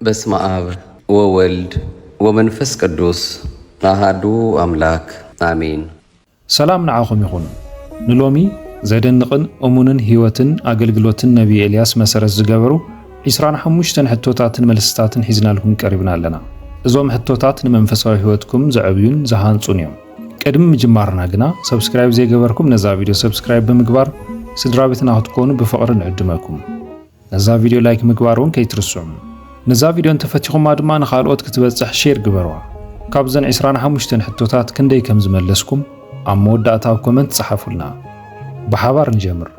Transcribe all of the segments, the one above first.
በስመ አብ ወወልድ ወመንፈስ ቅዱስ አሐዱ አምላክ አሜን። ሰላም ንዓኹም ይኹን። ንሎሚ ዘደንቕን እሙንን ህይወትን አገልግሎትን ነቢይ ኤልያስ መሰረት ዝገበሩ 25 ሕቶታትን መልስታትን ሒዝናልኩም ቀሪብና ኣለና። እዞም ሕቶታት ንመንፈሳዊ ህይወትኩም ዘዕብዩን ዝሃንጹን እዮም። ቅድሚ ምጅማርና ግና ሰብስክራይብ ዘይገበርኩም ነዛ ቪድዮ ሰብስክራይብ ብምግባር ስድራ ቤትና ክትኮኑ ብፍቕሪ ንዕድመኩም። ነዛ ቪድዮ ላይክ ምግባር እውን ከይትርስዑ። ነዛ ቪድዮ እንተፈቲኹማ ድማ ንኻልኦት ክትበጽሕ ሼር ግበርዋ። ካብዘን 25 ሕቶታት ክንደይ ከም ዝመለስኩም ኣብ መወዳእታ ኮመንት ጻሓፉልና። ብሓባር እንጀምር።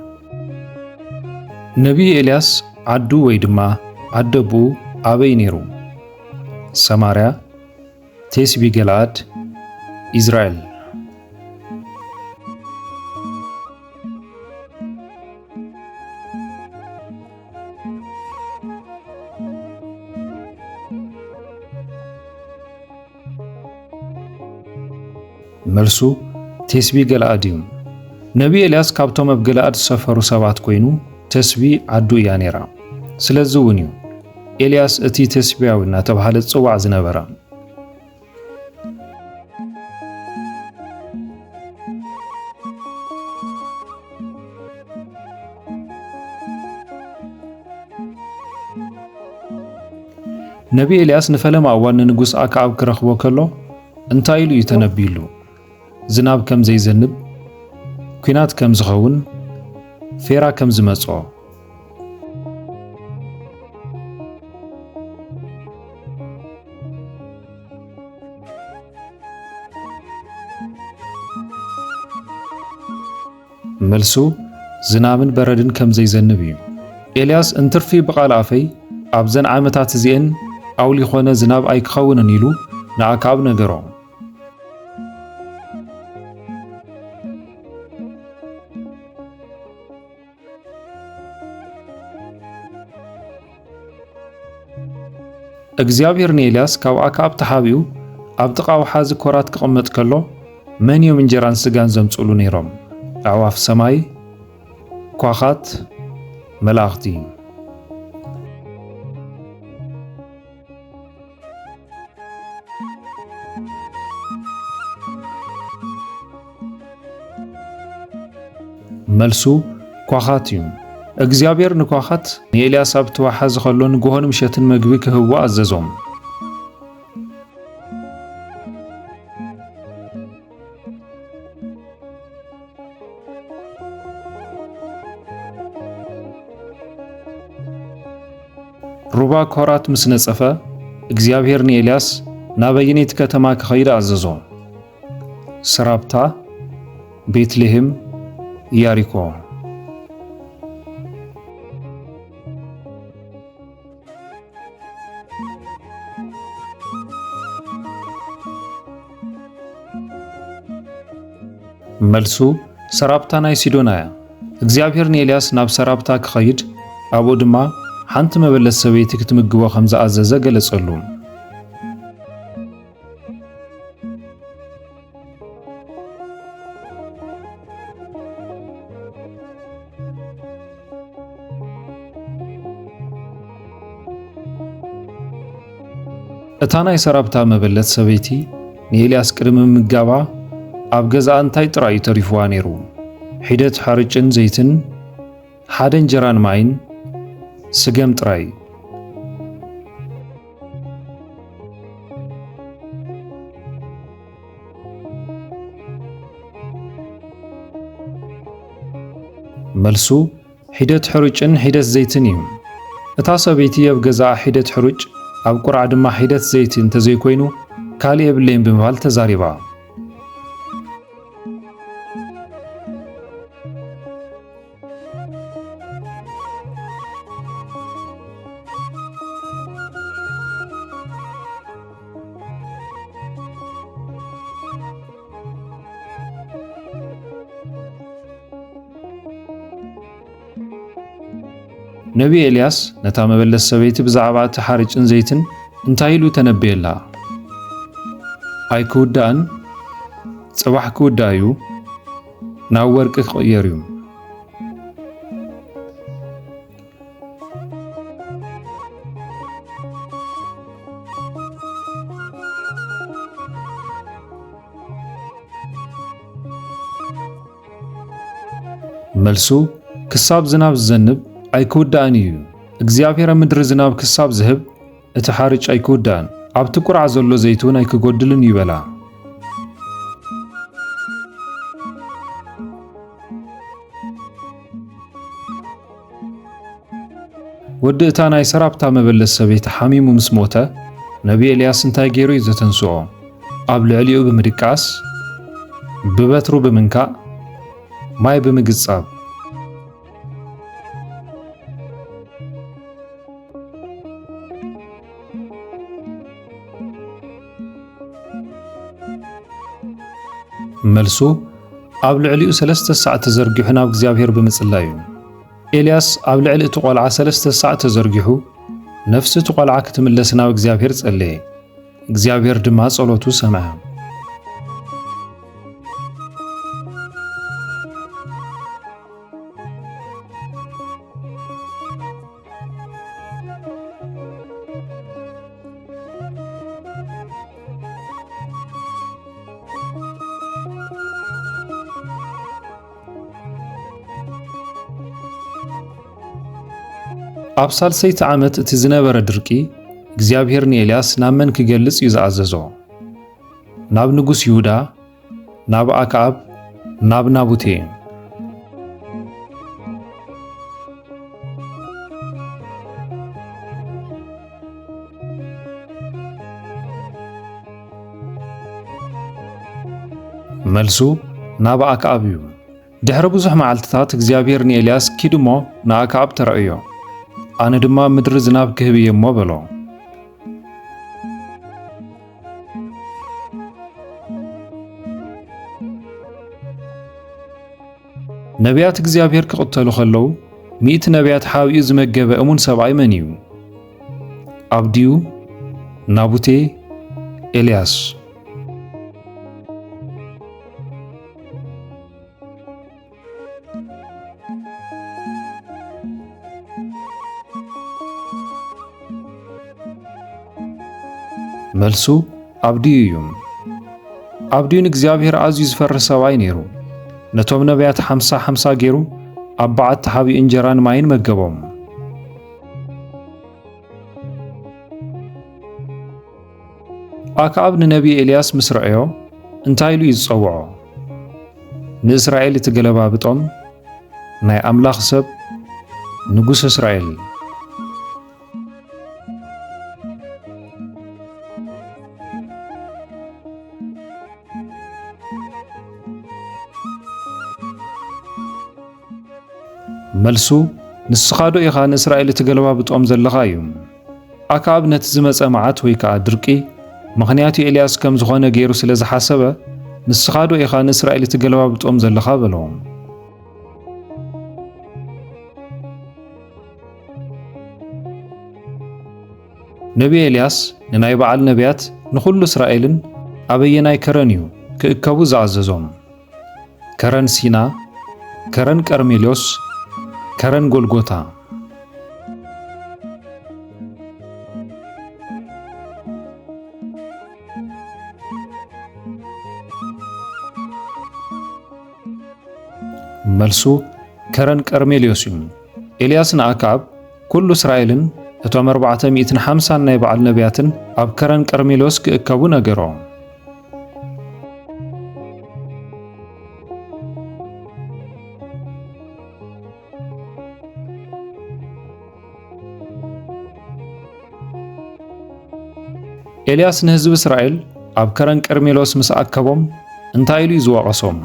ነቢይ ኤልያስ ዓዱ ወይ ድማ ዓደቡ ኣበይ ነይሩ? ሰማርያ፣ ቴስቢ ገለዓድ፣ ኢዝራኤል። መልሱ ቴስቢ ገለዓድ እዩ። ነቢይ ኤልያስ ካብቶም ኣብ ገለዓድ ዝሰፈሩ ሰባት ኮይኑ ቴስቢ ዓዱ እያ ነይራ። ስለዚ እውን እዩ ኤልያስ እቲ ቴስብያዊ እናተባህለ ዝጽዋዕ ዝነበረ። ነቢይ ኤልያስ ንፈለማ እዋን ንጉስ ኣክዓብ ክረኽቦ ከሎ እንታይ ኢሉ እዩ ተነቢሉ? ዝናብ ከም ዘይዘንብ፣ ኩናት ከም ዝኸውን፣ ፌራ ከም ዝመጽኦ። መልሱ ዝናብን በረድን ከም ዘይዘንብ እዩ። ኤልያስ እንትርፊ ብቓል ኣፈይ ኣብዘን ዓመታት እዚአን ኣውሊ ኾነ ዝናብ ኣይክኸውንን ኢሉ ንኣክዓብ ነገሮ። እግዚአብሔር ንኤልያስ ካብ ኣክዓብ ተሓቢኡ ኣብ ጥቓ ወሓዚ ኮራት ክቕመጥ ከሎ መን እዮም እንጀራን ስጋን ዘምጽእሉ ነይሮም? ኣዕዋፍ ሰማይ፣ ኳኻት፣ መላእኽቲ። መልሱ ኳኻት እዩ። እግዚአብሔር ንኳኻት ንኤልያስ ኣብ ተዋሓዚ ከሎ ንጉሆን ምሸትን መግቢ ክህቦ ኣዘዞም። ሩባ ኮራት ምስ ነጸፈ እግዚአብሔር ንኤልያስ ናበየነይቲ ከተማ ክኸይድ ኣዘዞ? ሰራፕታ፣ ቤትልሔም፣ ኢያሪኮ። መልሱ ሰራፕታ ናይ ሲዶና እያ። እግዚአብሔር ንኤልያስ ናብ ሰራፕታ ክኸይድ ኣብኡ ድማ ሓንቲ መበለት ሰበይቲ ክትምግቦ ከም ዝኣዘዘ ገለጸሉ። እታ ናይ ሰራፕታ መበለት ሰበይቲ ንኤልያስ ቅድሚ ምጋባ ኣብ ገዛኣ እንታይ ጥራይ ተሪፍዋ ነይሩ? ሒደት ሓርጭን ዘይትን፣ ሓደ እንጀራን ማይን፣ ስገም ጥራይ። መልሱ ሒደት ሕሩጭን ሒደት ዘይትን እዩ። እታ ሰበይቲ ኣብ ገዛኣ ሒደት ሕሩጭ ኣብ ቁርዓ ድማ ሒደት ዘይቲ እንተዘይኮይኑ ካልእ የብለይን ብምባል ተዛሪባ። ነቢይ ኤልያስ ነታ መበለት ሰበይቲ ብዛዕባ እቲ ሓርጭን ዘይትን እንታይ ኢሉ ተነብየላ? ኣይክውዳእን፣ ጽባሕ ክውዳእ እዩ፣ ናብ ወርቂ ክቕየር እዩ። መልሱ ክሳብ ዝናብ ዝዘንብ ኣይክውዳእን እዩ። እግዚኣብሔር ኣብ ምድሪ ዝናብ ክሳብ ዝህብ እቲ ሓርጭ ኣይክውዳእን፣ ኣብቲ ቁርዓ ዘሎ ዘይቲ እውን ኣይክጎድልን ይበላ። ወዲ እታ ናይ ሰራፕታ መበለት ሰበይቲ ሓሚሙ ምስ ሞተ ነቢ ኤልያስ እንታይ ገይሩ እዩ ዘተንስኦ? ኣብ ልዕሊኡ ብምድቃስ፣ ብበትሩ ብምንካእ፣ ማይ ብምግጻብ። መልሱ ኣብ ልዕሊኡ 3 ሰዓት ተዘርጊሑ ናብ እግዚኣብሔር ብምጽላይ እዩ። ኤልያስ ኣብ ልዕሊ እቲ ቆልዓ 3 ሰዓት ተዘርጊሑ ነፍሲ እቲ ቆልዓ ክትምለስ ናብ እግዚኣብሔር ጸለየ። እግዚኣብሔር ድማ ጸሎቱ ሰምዐ። ኣብ ሳልሰይቲ ዓመት እቲ ዝነበረ ድርቂ እግዚኣብሔር ንኤልያስ ናብ መን ክገልጽ እዩ ዝኣዘዞ? ናብ ንጉስ ይሁዳ፣ ናብ ኣክዓብ፣ ናብ ናቡቴ። መልሱ ናብ ኣክዓብ እዩ። ድሕሪ ብዙሕ መዓልትታት እግዚኣብሔር ንኤልያስ ኪድ እሞ ንኣክዓብ ተረእዮ። ኣነ ድማ ምድሪ ዝናብ ክህብ እየ እሞ በሎ። ነቢያት እግዚኣብሔር ክቕተሉ ከለዉ 100 ነቢያት ሓቢኡ ዝመገበ እሙን ሰብኣይ መን እዩ? ኣብድዩ፣ ናቡቴ፣ ኤልያስ። መልሱ ኣብድዩ እዩ። ኣብድዩ ንእግዚኣብሔር ኣዝዩ ዝፈርህ ሰብኣይ ነይሩ። ነቶም ነቢያት 50 ገይሩ ኣብ በዓቲ ሓቢኡ እንጀራን ማይን መገቦም። ኣክዓብ ንነቢ ኤልያስ ምስ ረአዮ እንታይ ኢሉ እዩ ዝጸውዖ? ንእስራኤል እትገለባብጦም ናይ ኣምላኽ ሰብ ንጉስ እስራኤል። መልሱ ንስኻ ዶ ኢኻ ንእስራኤል እትገለባብጦም ዘለኻ እዩ። ኣክዓብ ነቲ ዝመጸ መዓት ወይ ከዓ ድርቂ ምኽንያቱ ኤልያስ ከም ዝኾነ ገይሩ ስለ ዝሓሰበ ንስኻ ዶ ኢኻ ንእስራኤል እትገለባብጦም ዘለኻ በለዎም። ነቢ ኤልያስ ንናይ በዓል ነቢያት ንኹሉ እስራኤልን ኣበየናይ ከረን እዩ ክእከቡ ዝኣዘዞም? ከረን ሲና፣ ከረን ቀርሜሎስ፣ ከረን ጎልጎታ። መልሱ ከረን ቀርሜሎስ እዩ። ኤልያስ ንኣክዓብ ኩሉ እስራኤልን እቶም 450 ናይ በዓል ነቢያትን ኣብ ከረን ቀርሜሎስ ክእከቡ ነገሮም። ኤልያስ ንህዝቢ እስራኤል ኣብ ከረን ቀርሜሎስ ምስ ኣከቦም እንታይ ኢሉ እዩ ዝወቐሶም?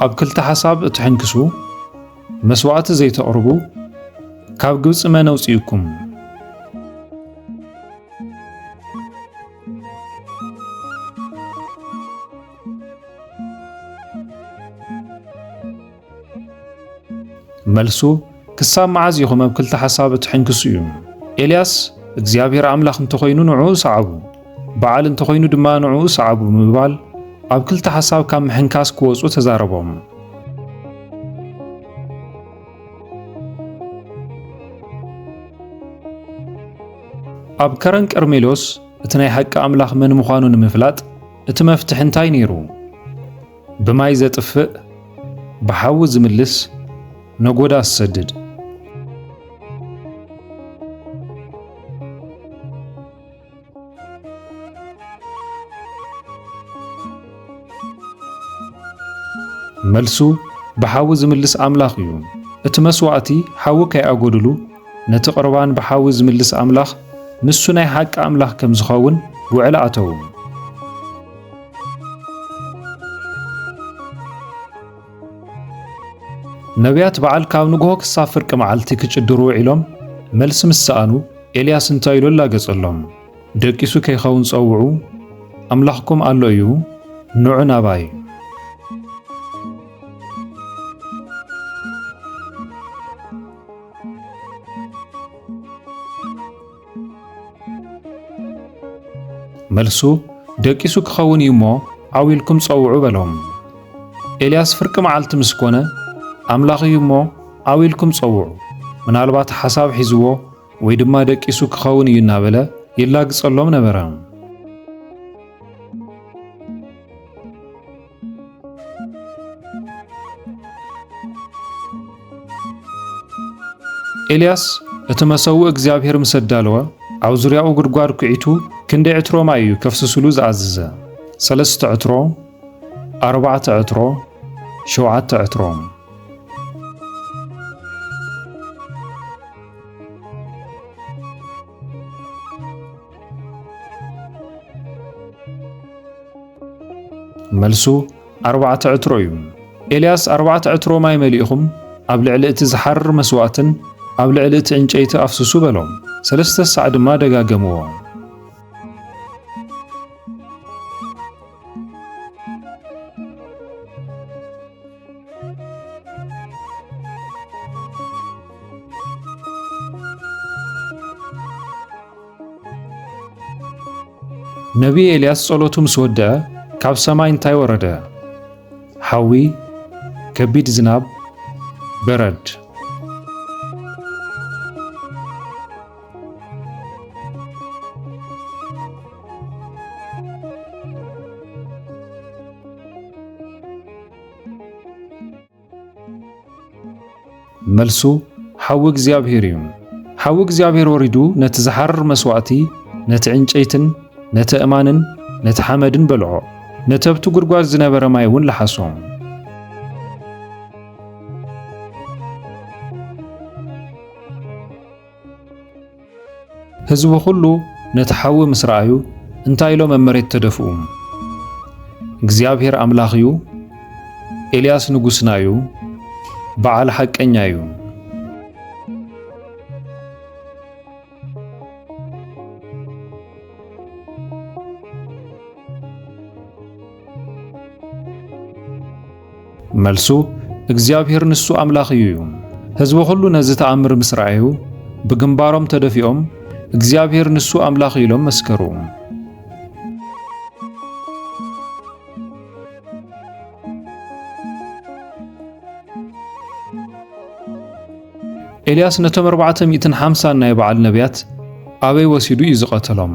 ኣብ ክልተ ሓሳብ እትሕንክሱ፣ መስዋዕቲ ዘይተቕርቡ፣ ካብ ግብፂ መን ኣውፂኡኩም? መልሱ ክሳብ መዓዝ ኢኹም ኣብ ክልተ ሓሳብ እትሕንክሱ እዩ። ኤልያስ እግዚኣብሔር ኣምላኽ እንተኾይኑ ንዕኡ ሰዓቡ፣ በዓል እንተኾይኑ ድማ ንዕኡ ሰዓቡ ምባል ኣብ ክልተ ሓሳብ ካብ ምሕንካስ ክወፁ ተዛረቦም። ኣብ ከረን ቀርሜሎስ እቲ ናይ ሓቂ ኣምላኽ መን ምዃኑ ንምፍላጥ እቲ መፍትሒ እንታይ ነይሩ? ብማይ ዘጥፍእ፣ ብሓዊ ዝምልስ፣ ነጎዳ አሰድድ። መልሱ በሓዊ ዝምልስ ኣምላኽ እዩ። እቲ መስዋዕቲ ሓዊ ከይኣጎድሉ ነቲ ቁርባን ብሓዊ ዝምልስ ኣምላኽ ንሱ ናይ ሓቂ ኣምላኽ ከም ዝኸውን ውዕል ኣተው። ነቢያት በዓል ካብ ንግሆ ክሳብ ፍርቂ መዓልቲ ክጭድሩ ውዒሎም መልሲ ምስ ሰኣኑ ኤልያስ እንታይ ኢሉ ኣላገጸሎም? ደቂሱ ከይኸውን ጸውዑ፣ ኣምላኽኩም ኣሎ እዩ፣ ንዑ ናባይ። መልሱ ደቂሱ ክኸውን እዩ እሞ ዓዊልኩም ጸውዑ በሎም። ኤልያስ ፍርቂ መዓልቲ ምስ ኮነ ኣምላኽ እዩ እሞ ዓዊልኩም ጸውዑ፣ ምናልባት ሓሳብ ሒዝዎ ወይ ድማ ደቂሱ ክኸውን እዩ እናበለ የላግጸሎም ነበረ። ኤልያስ እቲ መሰውእ እግዚአብሔር ምስ ኣዳለወ ኣብ ዙርያኡ ጉድጓድ ኩዒቱ ክንደይ ዕትሮ ማይ እዩ ከፍስስሉ ዝኣዘዘ? 3 ዕትሮ፣ 4 ዕትሮ፣ 7 ዕትሮ። መልሱ 4 ዕትሮ እዩ። ኤልያስ 4 ዕትሮ ማይ መሊእኹም ኣብ ልዕሊ እቲ ዝሓርር መስዋዕትን ኣብ ልዕሊ እቲ ዕንጨይቲ ኣፍስሱ በሎም። 3 ሰዓት ድማ ደጋገምዎ። ነቢ ኤልያስ ጸሎቱ ምስ ወድአ ካብ ሰማይ እንታይ ወረደ? ሓዊ፣ ከቢድ ዝናብ፣ በረድ። መልሱ ሓዊ እግዚአብሔር እዩ። ሓዊ እግዚአብሔር ወሪዱ ነቲ ዝሓርር መስዋዕቲ፣ ነቲ ዕንጨይትን ነቲ እማንን ነቲ ሓመድን በልዖ። ነቲ ኣብቲ ጉድጓድ ዝነበረ ማይ እውን ለሓሶም። ህዝቡ ኩሉ ነቲ ሓዊ ምስ ረኣዩ እንታይ ኢሎም ኣብ መሬት ተደፍኡ? እግዚአብሔር ኣምላኽ እዩ፣ ኤልያስ ንጉስና እዩ፣ በዓል ሓቀኛ እዩ። መልሱ እግዚአብሔር ንሱ ኣምላኽ እዩ። ህዝቡ ሁሉ ነዚ ተኣምር ምስ ረኣዩ ብግንባሮም ተደፊኦም እግዚአብሔር ንሱ ኣምላኽ ኢሎም መስከሩ። ኤልያስ ነቶም 450 ናይ በዓል ነቢያት ኣበይ ወሲዱ እዩ ዝቐተሎም?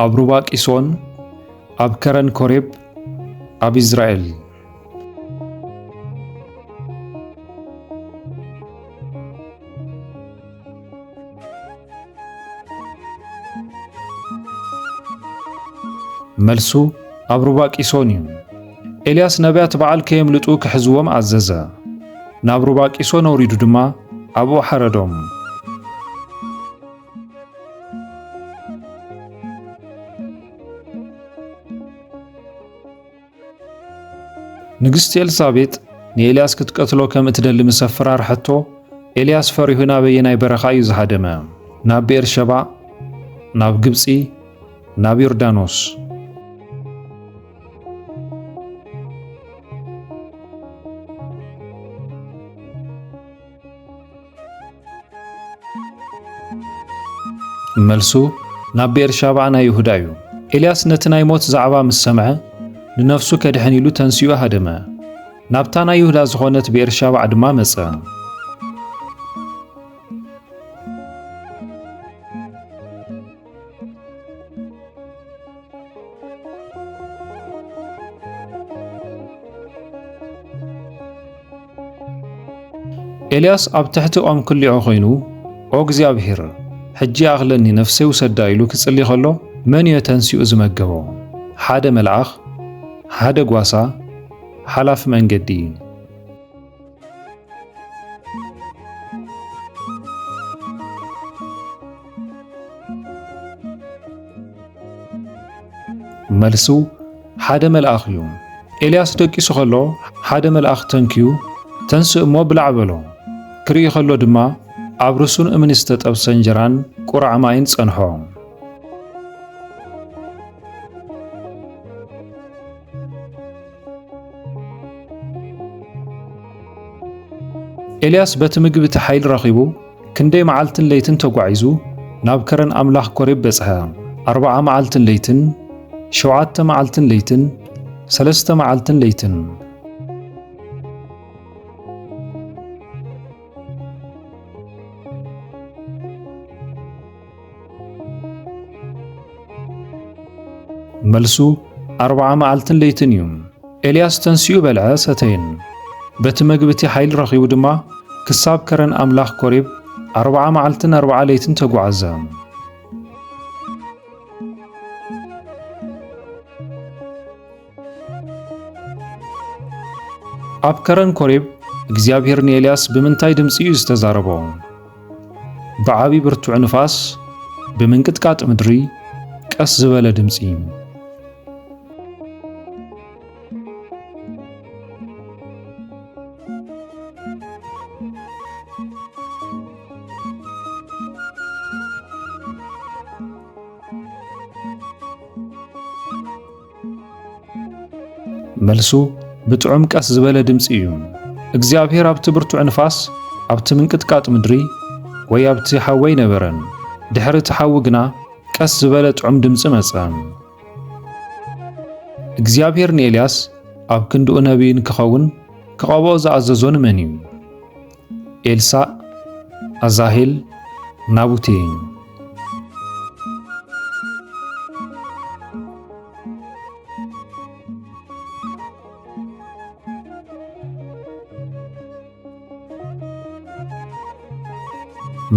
ኣብ ሩባ ቂሶን፣ ኣብ ከረን ኮሬብ፣ ኣብ ኢዝራኤል። መልሱ ኣብ ሩባ ቂሶን እዩ። ኤልያስ ነቢያት በዓል ከየምልጡ ክሕዝዎም ኣዘዘ። ናብ ሩባ ቂሶን ወሪዱ ድማ ኣብኡ ሓረዶም። ንግስቲ ኤልሳቤጥ ንኤልያስ ክትቀትሎ ከም እትደሊ ምስ ኣፈራርሐቶ ኤልያስ ፈሪሁ ናበየናይ በረኻ እዩ ዝሃደመ? ናብ ቤርሸባ፣ ናብ ግብፂ፣ ናብ ዮርዳኖስ። መልሱ ናብ ቤርሸባ ናይ ይሁዳ እዩ። ኤልያስ ነቲ ናይ ሞት ዛዕባ ምስ ሰምዐ ንነፍሱ ከድሕን ኢሉ ተንስኡ ሃደመ። ናብታ ናይ ይሁዳ ዝኾነት ቤርሸባ ድማ መጸ። ኤልያስ ኣብ ትሕቲ ኦም ክልዖ ኮይኑ ኦ እግዚኣብሔር ሕጂ ኣኽለኒ ነፍሰይ ውሰዳ ኢሉ ክጽሊ ከሎ መን እዩ ተንሲኡ ዝመገቦ? ሓደ መልኣኽ፣ ሓደ ጓሳ፣ ሓላፊ መንገዲ። መልሱ ሓደ መልኣኽ እዩ። ኤልያስ ደቂሱ ከሎ ሓደ መልኣኽ ተንኪዩ ተንስእ እሞ ብላዕ በሎ። ክርኢ ከሎ ድማ ኣብ ርእሱን እምኒ ዝተጠብሰ እንጀራን ቁራዕ ማይን ጸንሖ። ኤልያስ በቲ ምግቢ እቲ ሓይሊ ረኺቡ ክንደይ መዓልትን ለይትን ተጓዒዙ ናብ ከረን ኣምላኽ ኮሬብ በጽሐ። 40 መዓልትን ለይትን 7 መዓልትን ለይትን 3 መዓልትን ለይትን። መልሱ 40 መዓልትን ለይትን እዩ። ኤልያስ ተንስኡ በልዐ ሰተየን። በቲ ምግቢ እቲ ሓይሊ ረኺቡ ድማ ክሳብ ከረን ኣምላኽ ኮሬብ 40 መዓልትን 40 ለይትን ተጓዓዘ። ኣብ ከረን ኮሬብ እግዚኣብሔር ንኤልያስ ብምንታይ ድምፂ እዩ ዝተዛረቦ? ብዓቢ ብርቱዕ ንፋስ፣ ብምንቅጥቃጥ ምድሪ፣ ቀስ ዝበለ ድምፂ። መልሱ ብጥዑም ቀስ ዝበለ ድምፂ እዩ። እግዚኣብሔር ኣብቲ ብርቱዕ ንፋስ፣ ኣብቲ ምንቅጥቃጥ ምድሪ ወይ ኣብቲ ሓዊ ነበረን። ድሕሪ እቲ ሓዊ ግና ቀስ ዝበለ ጥዑም ድምፂ መጸ። እግዚኣብሔር ንኤልያስ ኣብ ክንድኡ ነቢይን ክኸውን ክቐብኦ ዝኣዘዞን መን እዩ? ኤልሳዕ፣ ኣዛሄል፣ ናቡቴ።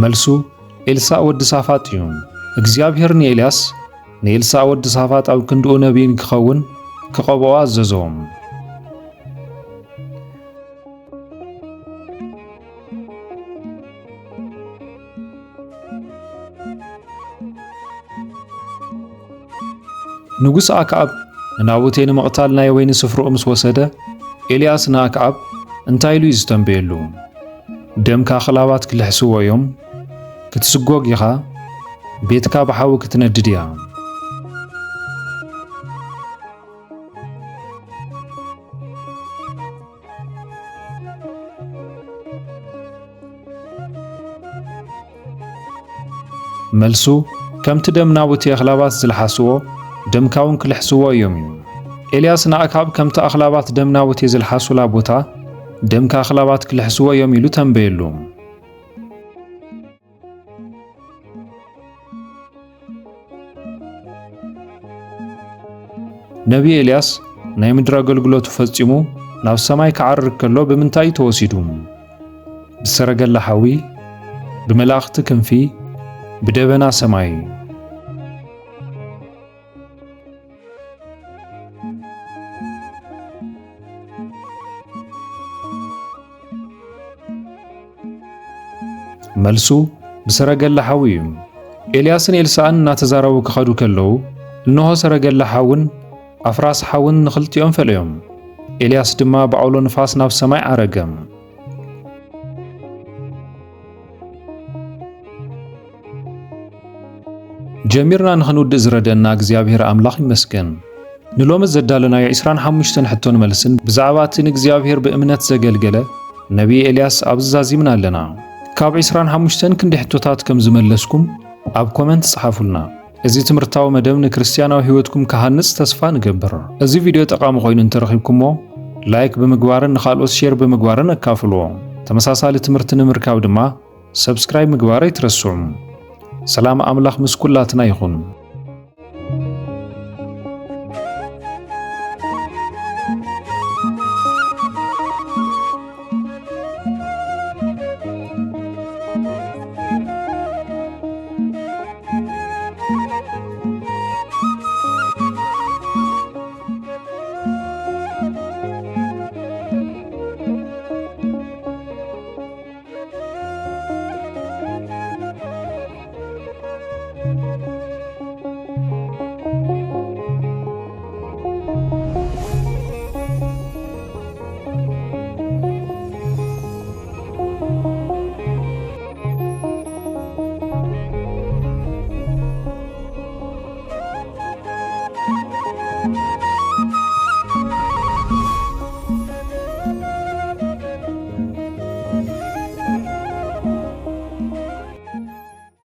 መልሱ ኤልሳዕ ወዲ ሳፋጥ እዩ። እግዚኣብሔር ንኤልያስ ንኤልሳዕ ወዲ ሳፋጥ ኣብ ክንድኡ ነቢይን ክኸውን ክቐብኦ ኣዘዞም። ንጉስ ኣክዓብ ንናቡቴ ንምቕታል ናይ ወይኒ ስፍርኡ ምስ ወሰደ ኤልያስ ንኣክዓብ እንታይ ኢሉ እዩ ዝተንበየሉ? ደምካ ኽላባት ክልሕስዎ እዮም፣ ክትስጎግ ኢኻ፣ ቤትካ ብሓዊ ክትነድድ እያ። መልሱ ከምቲ ደም ናቡቴ ኣኽላባት ዝለሓስዎ ደምካ እውን ክልሕስዎ እዮም እዩ። ኤልያስ ንኣክዓብ ከምቲ ኣኽላባት ደም ናቡቴ ዝለሓሱላ ቦታ ደምካ ኣኽላባት ክልሕስዎ እዮም ኢሉ ተንበየሉ። ነቢ ኤልያስ ናይ ምድሪ ኣገልግሎቱ ፈጺሙ ናብ ሰማይ ክዓርግ ከሎ ብምንታይ ተወሲዱ? ብሰረገላ ሓዊ፣ ብመላእኽቲ ክንፊ፣ ብደበና ሰማይ። መልሱ ብሰረገላ ሓዊ እዩ። ኤልያስን ኤልሳዕን እናተዛረቡ ክኸዱ ከለዉ እንሆ ሰረገላ ሓውን ኣፍራስ ሓውን ንኽልቲኦም ፈለዮም። ኤልያስ ድማ ብዓውሎ ንፋስ ናብ ሰማይ ዓረገ። ጀሚርና ንኽንውድእ ዝረደአና እግዚኣብሔር ኣምላኽ ይመስገን። ንሎሚ ዘዳለናዮ 25 ሕቶን መልስን ብዛዕባ እቲ ንእግዚኣብሔር ብእምነት ዘገልገለ ነቢ ኤልያስ ኣብዛዚምና ኣለና። ካብ 25 ክንዲ ሕቶታት ከም ዝመለስኩም ኣብ ኮመንት ጽሓፉልና። እዚ ትምህርታዊ መደብ ንክርስቲያናዊ ህይወትኩም ክሃንጽ ተስፋ ንገብር። እዚ ቪድዮ ጠቃሚ ኮይኑ እንተረኺብኩሞ ላይክ ብምግባርን ንኻልኦት ሼር ብምግባርን ኣካፍልዎ። ተመሳሳሊ ትምህርቲ ንምርካብ ድማ ሰብስክራይብ ምግባር ኣይትረስዑ። ሰላም ኣምላኽ ምስ ኩላትና ይኹን።